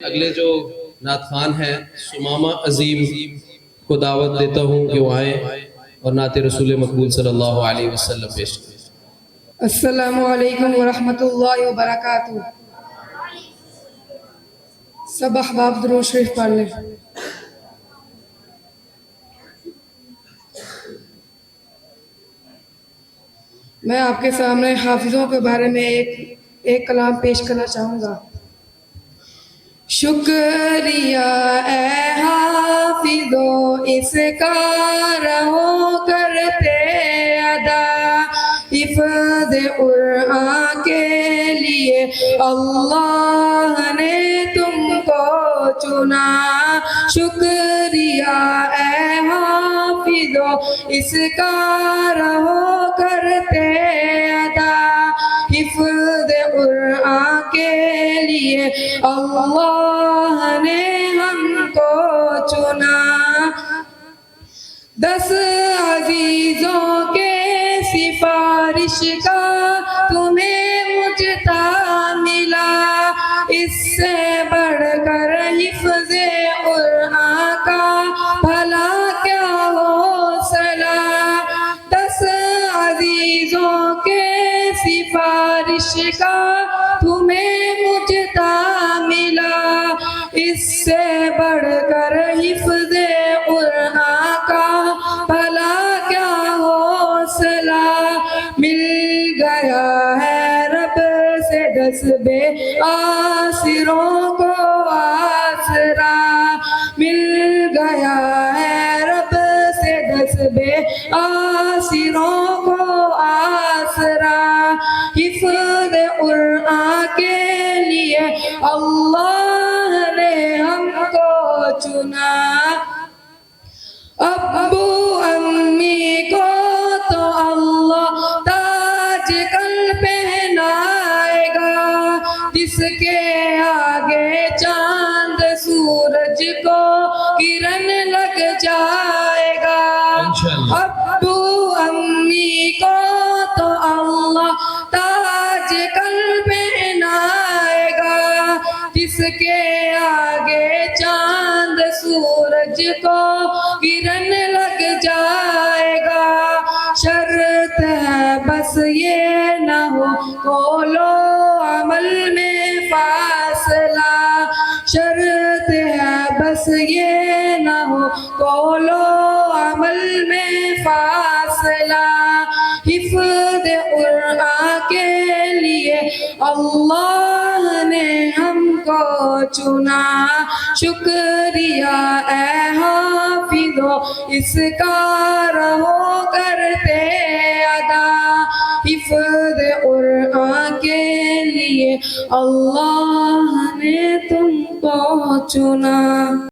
اگلے جو نعت خوان ہیں سمامہ عظیم کو دعوت دیتا ہوں کہ وہ آئیں اور نعت رسول مقبول صلی اللہ علیہ وسلم پیش کریں۔ السلام علیکم ورحمۃ اللہ وبرکاتہ۔ سب احباب درود شریف پڑھ لیں۔ میں آپ کے سامنے حافظوں کے بارے میں ایک کلام پیش کرنا چاہوں گا۔ شکریہ اے حافظو اس کا رہو کرتے ادا، حفظ قرآن کے لیے اللہ نے تم کو چنا۔ شکریہ اے حافظو اس کا رہو کرتے ادا، حفظ قرآن کے لیے اللہ نے ہم کو چنا۔ 10 عزیزوں کے سفارش کا تمہیں مجھتا ملا، اس سے بڑھ کر حفظ قرآن کا بھلا کیا حوصلہ۔ 10 عزیزوں کے سفارش کا تمہیں مجھتا ملا، اس سے بڑھ کر حفظ قرآن کا بھلا کیا حوصلہ۔ مل گیا ہے رب سے 10 بے آسروں کو آسرا، مل گیا ہے رب سے 10 بے آسروں کو آسرا۔ حفظ قرآن کے لیے اللہ نے ہم کو چنا۔ ابو امی کو تو اللہ تاج کل پہنائے گا، جس کے آگے چاند سورج کو کرن لگ جائے گا۔ ابو امی کو تو اللہ تاج کل پہنائے گا، جس کے آگے چاند سورج کو کرن لگ جائے گا۔ شرط ہے بس یہ نہ ہو قول و عمل میں فاصلہ، شرط ہے بس یہ نہ ہو قول و عمل میں فاصلہ۔ حفظ قرآن کے لیے اللہ نے ہم کو چنا۔ شکریہ اے حافظو اس کا رہو کرتے ادا، حفظ قرآن کے لیے اللہ نے تم کو چنا۔